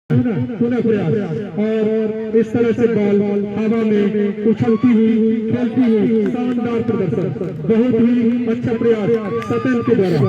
पुनः प्रयास और इस तरह से बॉल हवा में उछलती हुई खेलती हुई शानदार प्रदर्शन, बहुत ही अच्छा प्रयास सत्यन के द्वारा,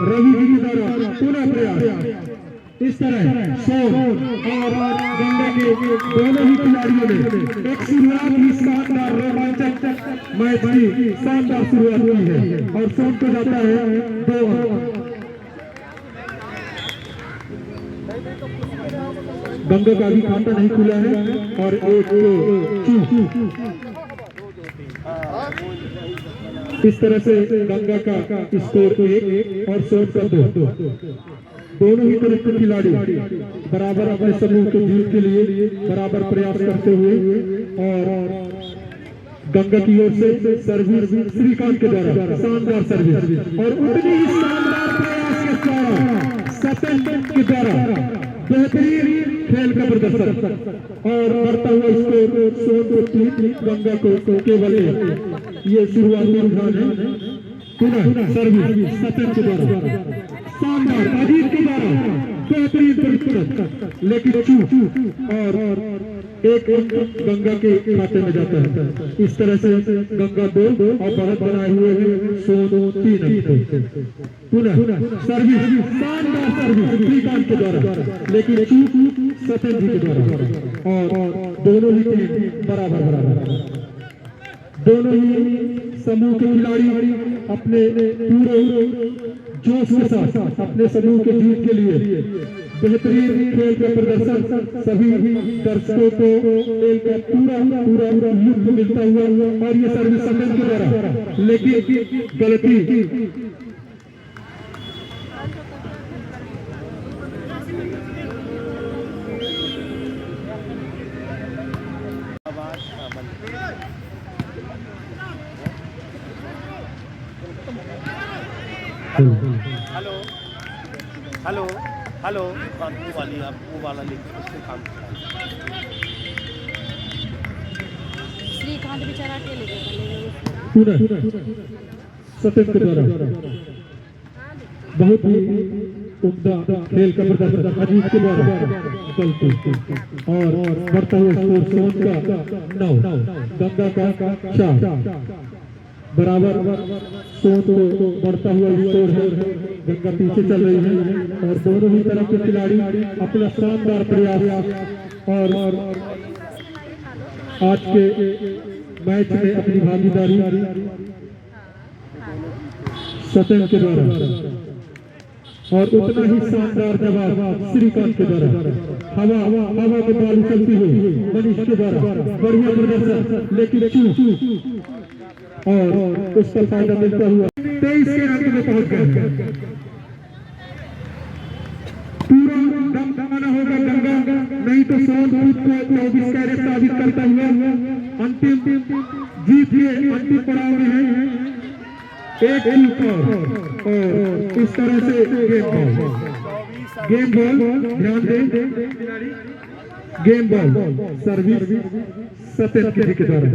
रवि जी के द्वारा पुनः प्रयास। इस तरह सोन और गंगा के दोनों ही खिलाड़ियों ने एक शुरुआत ही शानदार रोमांचक मैच की शानदार शुरुआत की है और सोन को जाता है 2 अंक। गंगा का भी खाता नहीं खुला है और एक इस तरह से गंगा का स्कोर 1 और सोन का 2। दोनों ही तरफ के खिलाड़ी बराबर अपने समूह के जीत के लिए बराबर प्रयास करते हुए और गंगा की ओर से सर्विस श्रीकांत के द्वारा शानदार सर्विस और उतनी ही शानदार प्रयास के द्वारा सत्यन के द्वारा बेहतरीन खेल का प्रदर्शन और बढ़ता हुआ स्कोर सोन को 3, गंगा को केवल 1। ये शुरुआती रुझान है। पुनः सर्विस सत्यन के द्वारा शानदार अजीत के द्वारा बेहतरीन प्रदर्शन, लेकिन चूक और एक अंक गंगा के खाते में जाता है। इस तरह से गंगा 2 और बढ़त बनाए हुए हैं सोन 3 अंक। पुनः सर्विस शानदार सर्विस श्रीकांत के द्वारा, लेकिन चूक सत्यन जी के द्वारा और दोनों ही टीम बराबर। दोनों ही समूह के खिलाड़ी अपने पूरे जोश के साथ अपने समूह के जीत के लिए बेहतरीन खेल का प्रदर्शन, सभी दर्शकों को खेल का पूरा लुत्फ मिलता हुआ और ये सर्विस सत्यन के द्वारा, लेकिन गलती हेलो हेलो हेलो वो वाला लिख श्रीकांत बेचारा अकेले सत्यन के द्वारा बहुत ही उम्दा खेल का प्रदर्शन अजीत के द्वारा और बढ़ता हुआ स्कोर सोन का 9, गंगा का 4 बराबर। सोन को बढ़ता हुआ स्कोर है, गंगा पीछे चल रही है और दोनों ही तरफ के खिलाड़ी अपना शानदार प्रयास और आज के मैच में अपनी भागीदारी सत्यन के द्वारा और उतना ही शानदार जवाब श्रीकांत के द्वारा। हवा में बॉल चलती हुई मनीष के द्वारा बढ़िया प्रदर्शन, लेकिन चूक और उसका फायदा मिलता हुआ 23 के अंक में पहुंच गए। पूरा दम दमाना होगा गंगा, नहीं तो सोन खुद को 24 कैरेट साबित करता हुआ अंतिम जीत के अंतिम पड़ाव में है। एक और इस तरह से गेम बॉल ध्यान दें, गेम बॉल सर्विस सत्यन के द्वारा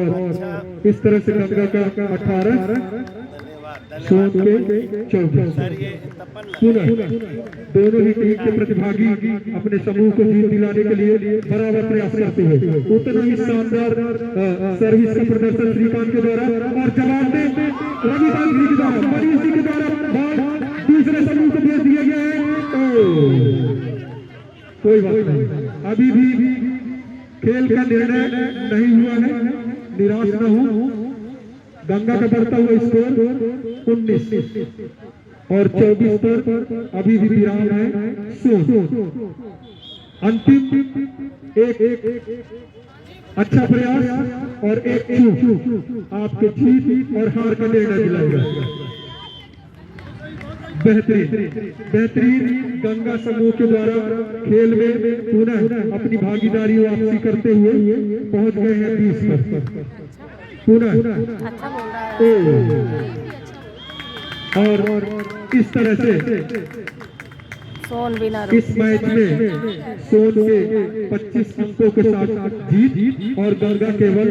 और इस तरह से गंगा का 18, सोन के 24। पुनः दोनों ही टीम के प्रतिभागी अपने समूह को जीत दिलाने के लिए बराबर प्रयास करते हैं। उतना ही शानदार सर्विस का प्रदर्शन श्रीकांत के द्वारा और जवाब में रविदास जी के द्वारा, मनीष जी के द्वारा दूसरे समूह को भेज दिया गया है। कोई बात नहीं, अभी भी खेल का निर्णय नहीं हुआ है, निराश न हो। गंगा का बढ़ता हुआ स्कोर 19 और 24 पर अभी भी विराम है सोन। अंतिम एक अच्छा प्रयास और एक चूक आपके जीत और हार का निर्णय दिलाएगा। बेहतरीन गंगा समूह के द्वारा खेल में पुनः अपनी भागीदारी वापसी करते हुए पहुंच गए हैं 20 पर। पुनः और इस तरह से सोन बिना इस मैच में सोन के 25 अंकों के साथ जीत और गंगा केवल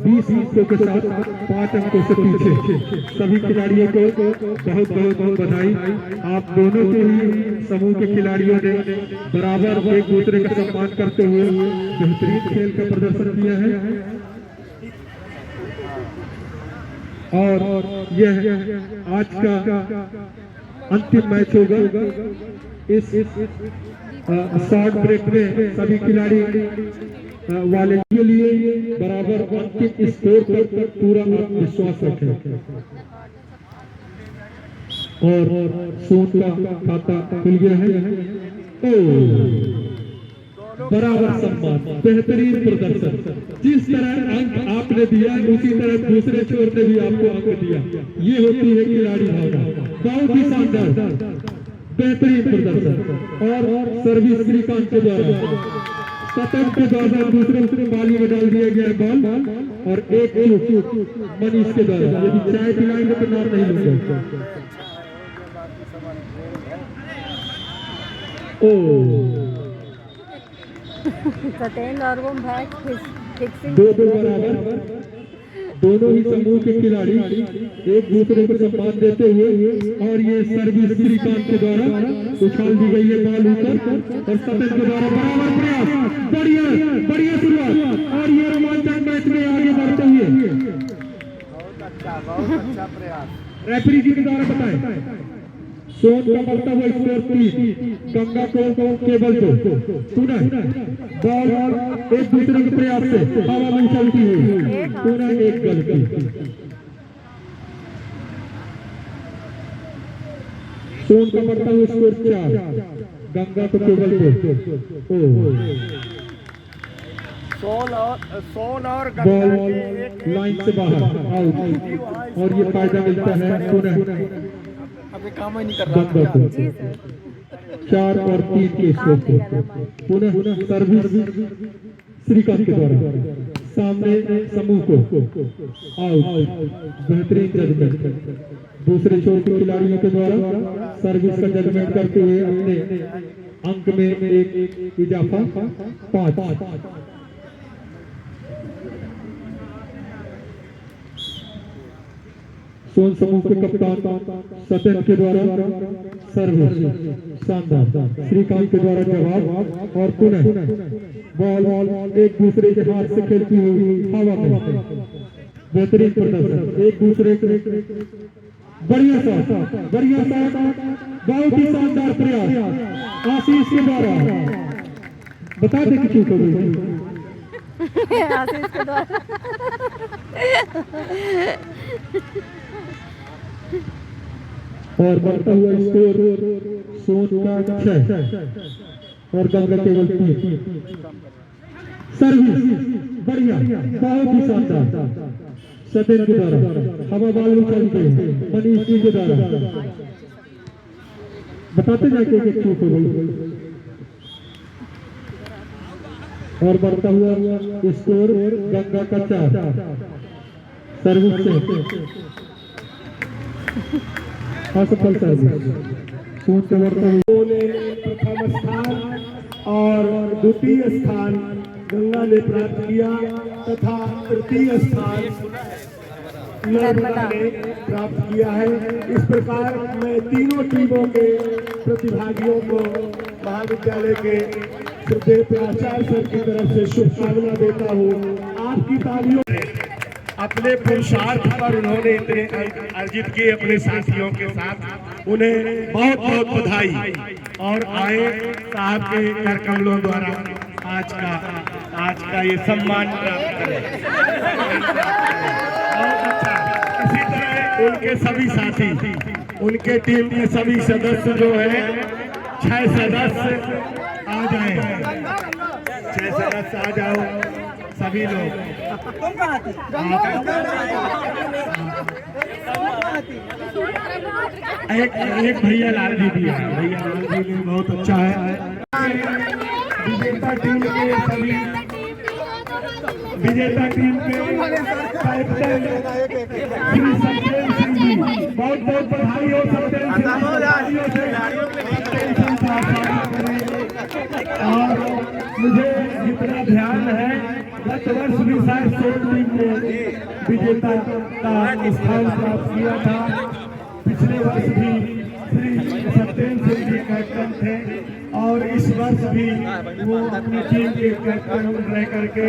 20 अंकों के साथ 5 अंकों से पीछे। सभी खिलाड़ियों को बहुत बहुत बधाई। आप दोनों के ही समूह के खिलाड़ियों ने बराबर एक दूसरे का सम्मान करते हुए बेहतरीन खेल का प्रदर्शन किया है। और यह आज का अंतिम मैच होगा। इस शॉर्ट ब्रेक में सभी खिलाड़ी वाले के लिए बराबर अंतिम स्कोर पर पूरा विश्वास रखें। और सोन का खाता खुल गया है। बराबर सम्मान, बेहतरीन प्रदर्शन। जिस तरह अंक आपने दिया उसी तरह दूसरे छोर ने भी आपको अंक दिया। ये होती है खिलाड़ी भावना। बहुत ही शानदार बेहतरीन प्रदर्शन। और सर्विस श्रीकांत के द्वारा शतक के द्वारा दूसरे पाली में डाल दिया गया बॉल और एक मनीष के द्वारा। यदि चाय पिलाएंगे तो नाम नहीं लूंगा। सतेंद्र और वो फिक्सिंग दो बराबर दोनों ही समूह के खिलाड़ी एक दूसरे को सम्मान देते हुए। और ये सर्विस श्रीकांत के द्वारा उछाल दी गई है बॉल ऊपर और सतेंद्र के द्वारा बराबर प्रयास। बढ़िया शुरुआत और ये रोमांचक मैच में आगे बढ़ते हुए। बहुत अच्छा प्रयास। रेफरी जी के द्वारा बताएं। सोन का बढ़ता हुआ स्कोर 3, गंगा को केवल 2। पुनः बॉल एक दूसरे के प्रयास से हवा में चलती हुई पुनः एक गलती। सोन का बढ़ता हुआ स्कोर 4, गंगा को केवल 2। सोन और बॉल लाइन से बाहर आउट और ये फायदा मिलता है पुनः अभी काम ही नहीं कर गंगा को। 4 और 3 के स्कोर को पुनः सर्विस श्रीकांत के द्वारा सामने समूह को आउट। बेहतरीन जजमेंट दूसरे छोर के खिलाड़ियों के द्वारा सर्विस का जजमेंट करते हुए अपने अंक में एक इजाफा 5। सोन समूह के कप्तान सतेंद्र के द्वारा सर्विस शानदार। श्रीकांत के द्वारा जवाब और पुनः बॉल एक दूसरे के हाथ से खेलती हुई हवा में। बेहतरीन प्रदर्शन एक दूसरे के बढ़िया शॉट बहुत ही शानदार प्रयास आशीष के द्वारा। बता दे कि चूक हो गई आशीष के द्वारा। और बढ़ता हुआ स्कोर सोन का 6 और गंगा केवल 3। सर्विस बढ़िया बहुत ही शानदार सतेंद्र के द्वारा हवा बॉल उछाल गई मनीष जी के द्वारा। बताते जाके कि चूक हो गई। और बढ़ता हुआ स्कोर गंगा का 4 सर्विस से असफल सर्विस। सोन के बढ़ता हुआ प्रथम स्थान और द्वितीय स्थान गंगा ने प्राप्त किया तथा तृतीय स्थान नर्मदा ने प्राप्त किया है। इस प्रकार मैं तीनों टीमों के प्रतिभागियों को महाविद्यालय के श्रद्धेय प्राचार्य सर की तरफ से शुभकामना देता हूँ। आपकी तालियों अपने पुरुषार्थ पर उन्होंने इतने अंक अर्जित किए अपने साथियों के साथ, उन्हें बहुत बहुत बधाई। और आए साहब के कर कमलों द्वारा आज का ये सम्मान प्राप्त करें। बहुत अच्छा। इसी तरह उनके सभी साथी, उनके टीम के सभी सदस्य जो है 6 सदस्य आ जाए, 6 सदस्य आ जाओ सभी लोग। एक भैया लाल दीदी है, भैया लाल दीदी बहुत अच्छा है। विजेता टीम के सभी विजेता टीम के कैप्टन श्री सत्येंद्र सिंह जी, बहुत बहुत बधाई हो। सत्येंद्र सिंह आसानी करें। और मुझे जितना ध्यान है गत वर्ष भी शायद सोन टीम ने विजेता का स्थान प्राप्त किया था। पिछले वर्ष भी श्री सत्येंद्र सिंह जी कैप्टन थे और इस वर्ष भी वो अपनी टीम के कैप्टन रह करके